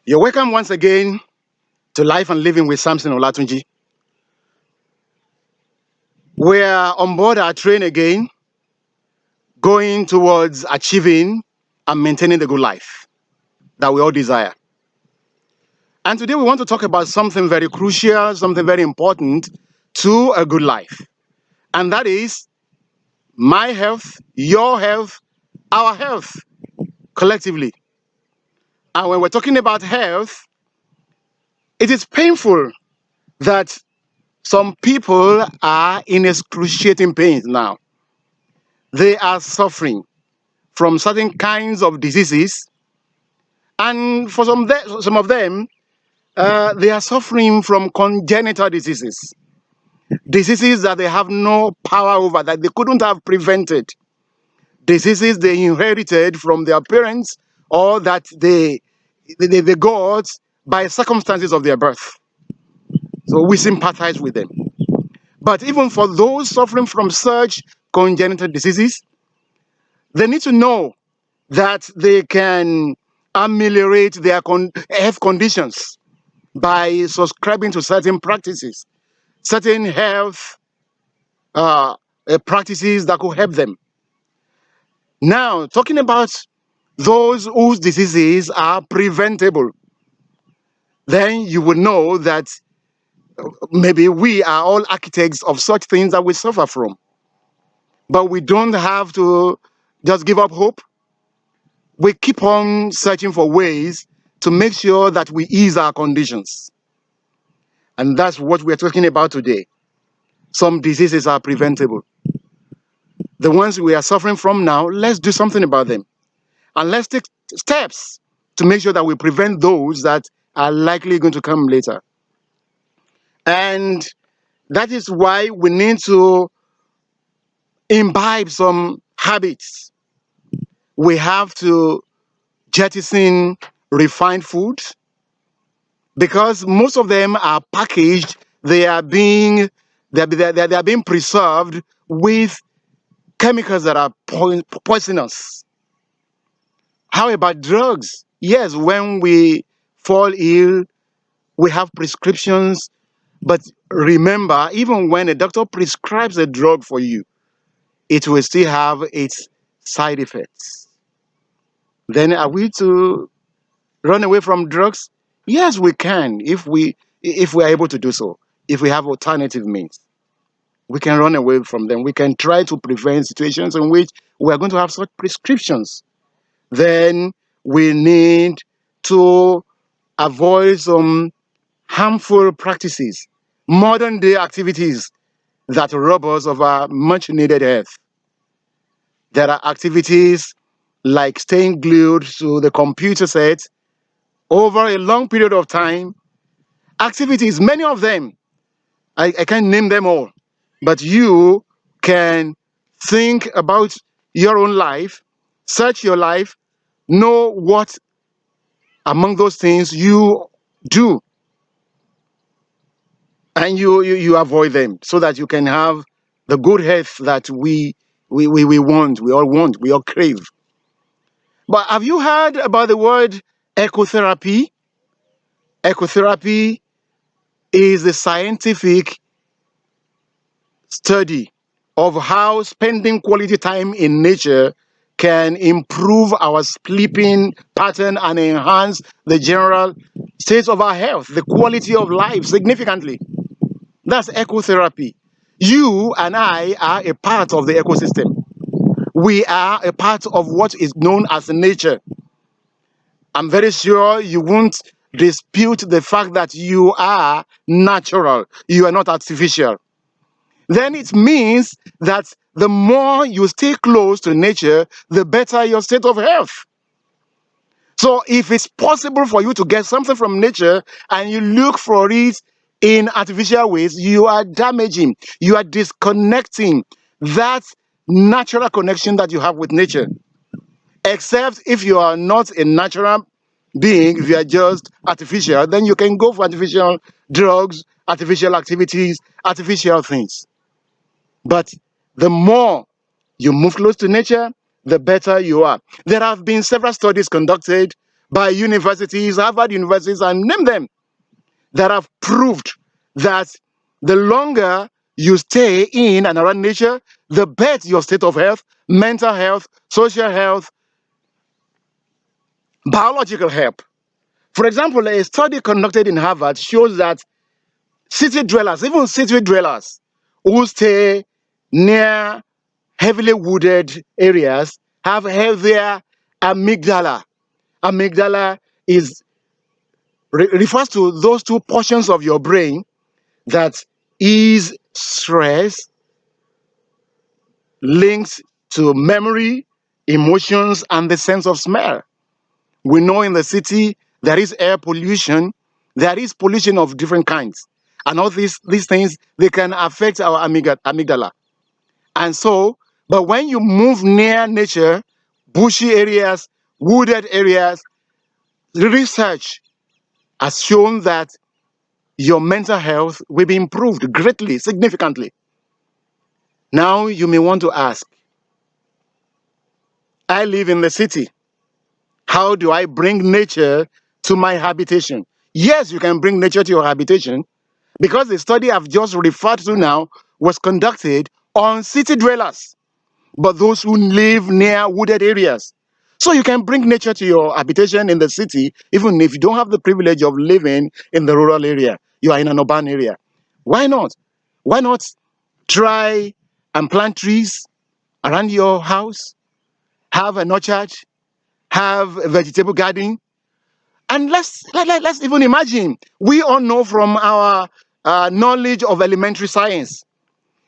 You're welcome once again to Life and Living with Samson Olatunji. We're on board our train again, going towards achieving and maintaining the good life that we all desire. And today we want to talk about something very crucial, something very important to a good life. And that is my health, your health, our health, collectively. And when we're talking about health, it is painful that some people are in excruciating pain now. They are suffering from certain kinds of diseases, and for some of them, they are suffering from congenital diseases, diseases that they have no power over, that they couldn't have prevented, diseases they inherited from their parents or that they got by circumstances of their birth. So we sympathize with them. But even for those suffering from such congenital diseases, they need to know that they can ameliorate their health conditions by subscribing to certain practices, certain health practices that could help them. Now, talking about those whose diseases are preventable, then you would know that maybe we are all architects of such things that we suffer from. But we don't have to just give up hope. We keep on searching for ways to make sure that we ease our conditions. And that's what we're talking about today. Some diseases are preventable. The ones we are suffering from now, let's do something about them. And let's take steps to make sure that we prevent those that are likely going to come later. And that is why we need to imbibe some habits. We have to jettison refined foods because most of them are packaged. They are being preserved with chemicals that are poisonous. How about drugs? Yes, when we fall ill, we have prescriptions. But remember, even when a doctor prescribes a drug for you, it will still have its side effects. Then are we to run away from drugs? Yes, we can if we are able to do so. If we have alternative means, we can run away from them. We can try to prevent situations in which we are going to have such prescriptions. Then we need to avoid some harmful practices, modern day activities that rob us of our much needed health. There are activities like staying glued to the computer set over a long period of time. Activities, many of them, I can't name them all, but you can think about your own life, search your life, know what among those things you do, and you avoid them so that you can have the good health that we want, we all want, we all crave. But have you heard about the word ecotherapy? Ecotherapy is the scientific study of how spending quality time in nature can improve our sleeping pattern and enhance the general state of our health, the quality of life significantly. That's ecotherapy. You and I are a part of the ecosystem. We are a part of what is known as nature. I'm very sure you won't dispute the fact that you are natural, you are not artificial. Then it means that the more you stay close to nature, the better your state of health. So if it's possible for you to get something from nature and you look for it in artificial ways, you are damaging, you are disconnecting that natural connection that you have with nature. Except if you are not a natural being, if you are just artificial, then you can go for artificial drugs, artificial activities, artificial things. But the more you move close to nature, the better you are. There have been several studies conducted by universities, Harvard universities, and name them, that have proved that the longer you stay in and around nature, the better your state of health, mental health, social health, biological health. For example, a study conducted in Harvard shows that city dwellers, even city dwellers who stay near heavily wooded areas, have healthier amygdala. Amygdala refers to those two portions of your brain that is stress linked to memory, emotions, and the sense of smell. We know in the city there is air pollution, there is pollution of different kinds. And all these things, they can affect our amygdala. And so, but when you move near nature, bushy areas, wooded areas, research has shown that your mental health will be improved greatly, significantly. Now, you may want to ask, I live in the city. How do I bring nature to my habitation? Yes, you can bring nature to your habitation because the study I've just referred to now was conducted on city dwellers, but those who live near wooded areas. So you can bring nature to your habitation in the city, even if you don't have the privilege of living in the rural area. You are in an urban area. Why not? Why not try and plant trees around your house, have an orchard, have a vegetable garden, and let's even imagine. We all know from our knowledge of elementary science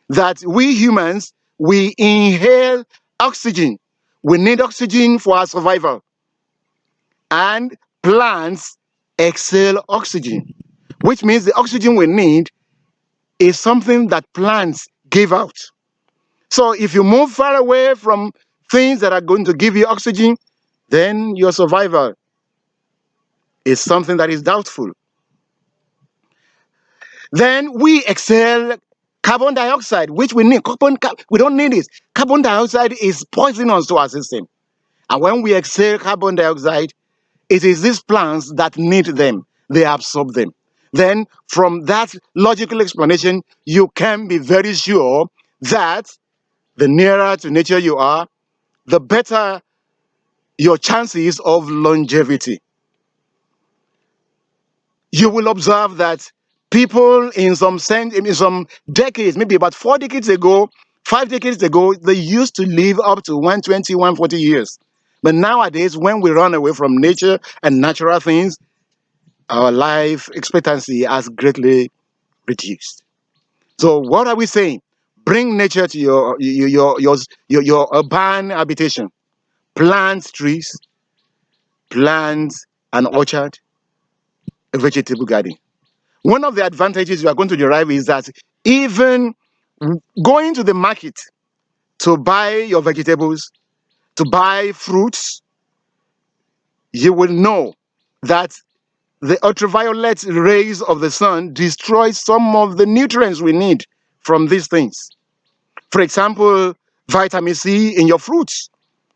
that we humans, we inhale oxygen. We need oxygen for our survival. And plants exhale oxygen, which means the oxygen we need is something that plants give out. So if you move far away from things that are going to give you oxygen, then your survival is something that is doubtful. Then we exhale carbon dioxide, which we need. We don't need it. Carbon dioxide is poisonous to our system. And when we exhale carbon dioxide, it is these plants that need them. They absorb them. Then, from that logical explanation, you can be very sure that the nearer to nature you are, the better your chances of longevity. You will observe that people in some decades, maybe about 4 decades ago, 5 decades ago, they used to live up to 120, 140 years. But nowadays, when we run away from nature and natural things, our life expectancy has greatly reduced. So what are we saying? Bring nature to your urban habitation. Plant trees, plant an orchard, a vegetable garden. One of the advantages you are going to derive is that even going to the market to buy your vegetables, to buy fruits, you will know that the ultraviolet rays of the sun destroy some of the nutrients we need from these things. For example, vitamin C in your fruits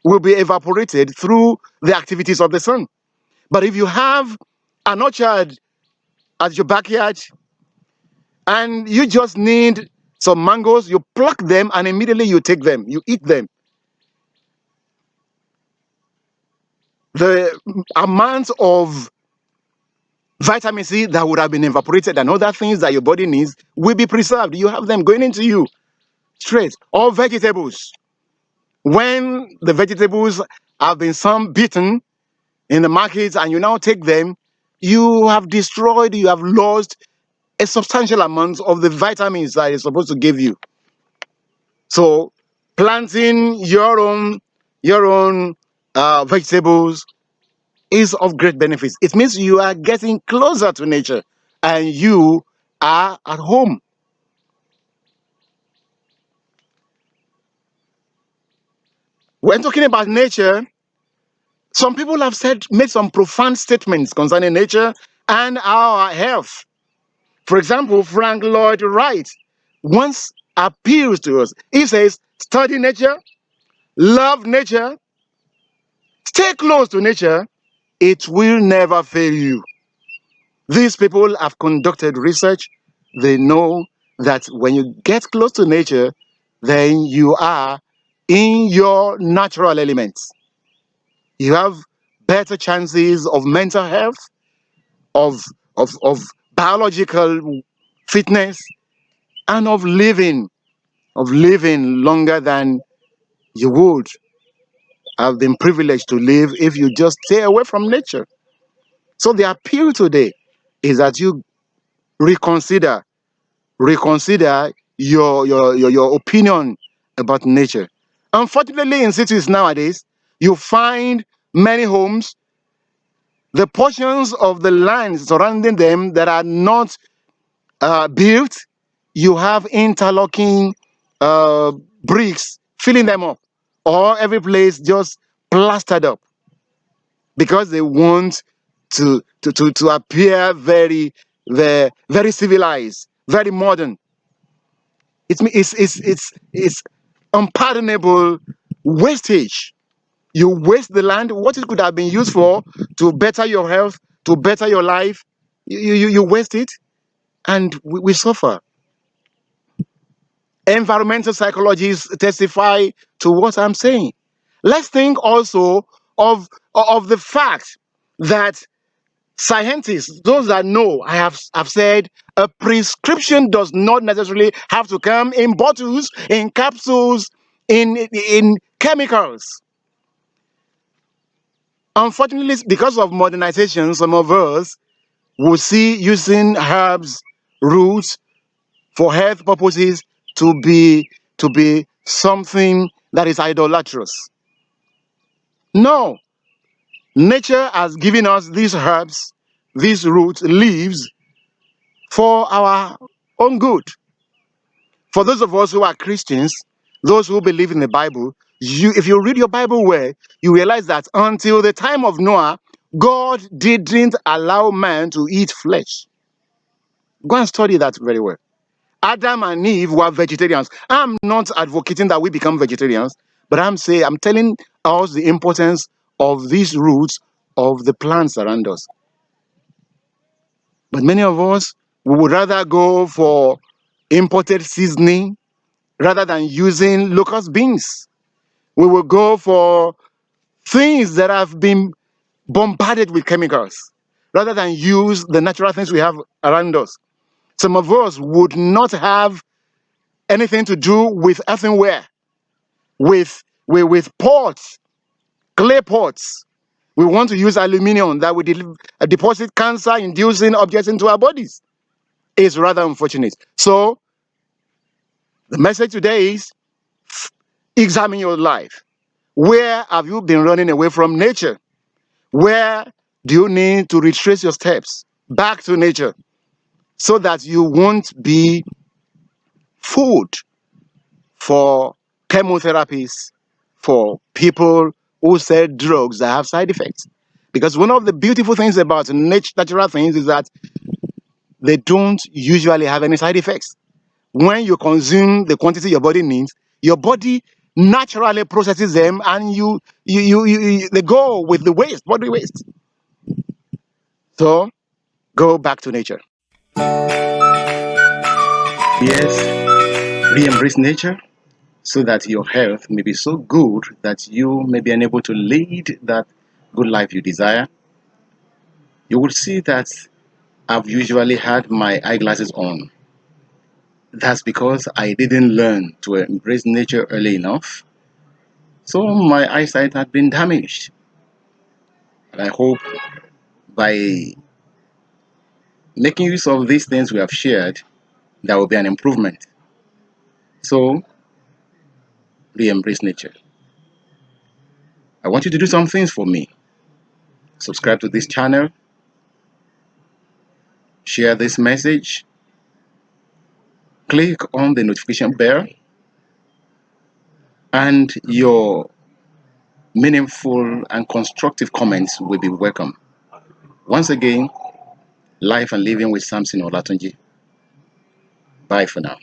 will be evaporated through the activities of the sun. But if you have an orchard at your backyard and you just need some mangoes, you pluck them and immediately you take them, you eat them. The amount of vitamin C that would have been evaporated and other things that your body needs will be preserved. You have them going into you straight. All vegetables. When the vegetables have been some beaten in the markets and you now take them, you have destroyed, you have lost a substantial amount of the vitamins that it's supposed to give you. So planting your own vegetables is of great benefits. It means you are getting closer to nature and you are at home. When talking about nature, some people have made some profound statements concerning nature and our health. For example, Frank Lloyd Wright once appeals to us. He says, study nature, love nature, stay close to nature, it will never fail you. These people have conducted research. They know that when you get close to nature, then you are in your natural elements. You have better chances of mental health, of, of biological fitness, and of living longer than you would have been privileged to live if you just stay away from nature. So the appeal today is that you reconsider reconsider your opinion about nature. Unfortunately, in cities nowadays, you find many homes, the portions of the land surrounding them that are not built, you have interlocking uh, bricks filling them up, or every place just plastered up because they want to appear very civilized, very modern. It's unpardonable wastage. You waste the land, what it could have been used for, to better your health, to better your life. You waste it, and we suffer. Environmental psychologists testify to what I'm saying. Let's think also of the fact that scientists, those that know, have said a prescription does not necessarily have to come in bottles, in capsules, in chemicals. Unfortunately, because of modernization, some of us will see using herbs, roots for health purposes to be something that is idolatrous. No, nature has given us these herbs, these roots, leaves for our own good. For those of us who are Christians, those who believe in the Bible, if you read your Bible well, you realize that until the time of Noah, God didn't allow man to eat flesh. Go and study that very well. Adam and Eve were vegetarians. I'm not advocating that we become vegetarians, but I'm telling us the importance of these roots of the plants around us. But many of us, we would rather go for imported seasoning rather than using locust beans. We will go for things that have been bombarded with chemicals rather than use the natural things we have around us. Some of us would not have anything to do with earthenware, with pots, clay pots. We want to use aluminium that will deposit cancer-inducing objects into our bodies. It's rather unfortunate. So the message today is examine your life. Where have you been running away from nature? Where do you need to retrace your steps back to nature so that you won't be food for chemotherapies, for people who sell drugs that have side effects? Because one of the beautiful things about natural things is that they don't usually have any side effects. When you consume the quantity your body needs, your body naturally processes them, and they go with the waste, body waste. So go back to nature. Yes, re-embrace nature so that your health may be so good that you may be unable to lead that good life you desire. You will see that I've usually had my eyeglasses on. That's because I didn't learn to embrace nature early enough. So my eyesight had been damaged. And I hope by making use of these things we have shared, there will be an improvement. So re-embrace nature. I want you to do some things for me. Subscribe to this channel, share this message, click on the notification bell, and your meaningful and constructive comments will be welcome. Once again, Life and Living with Samson Olatunji. Bye for now.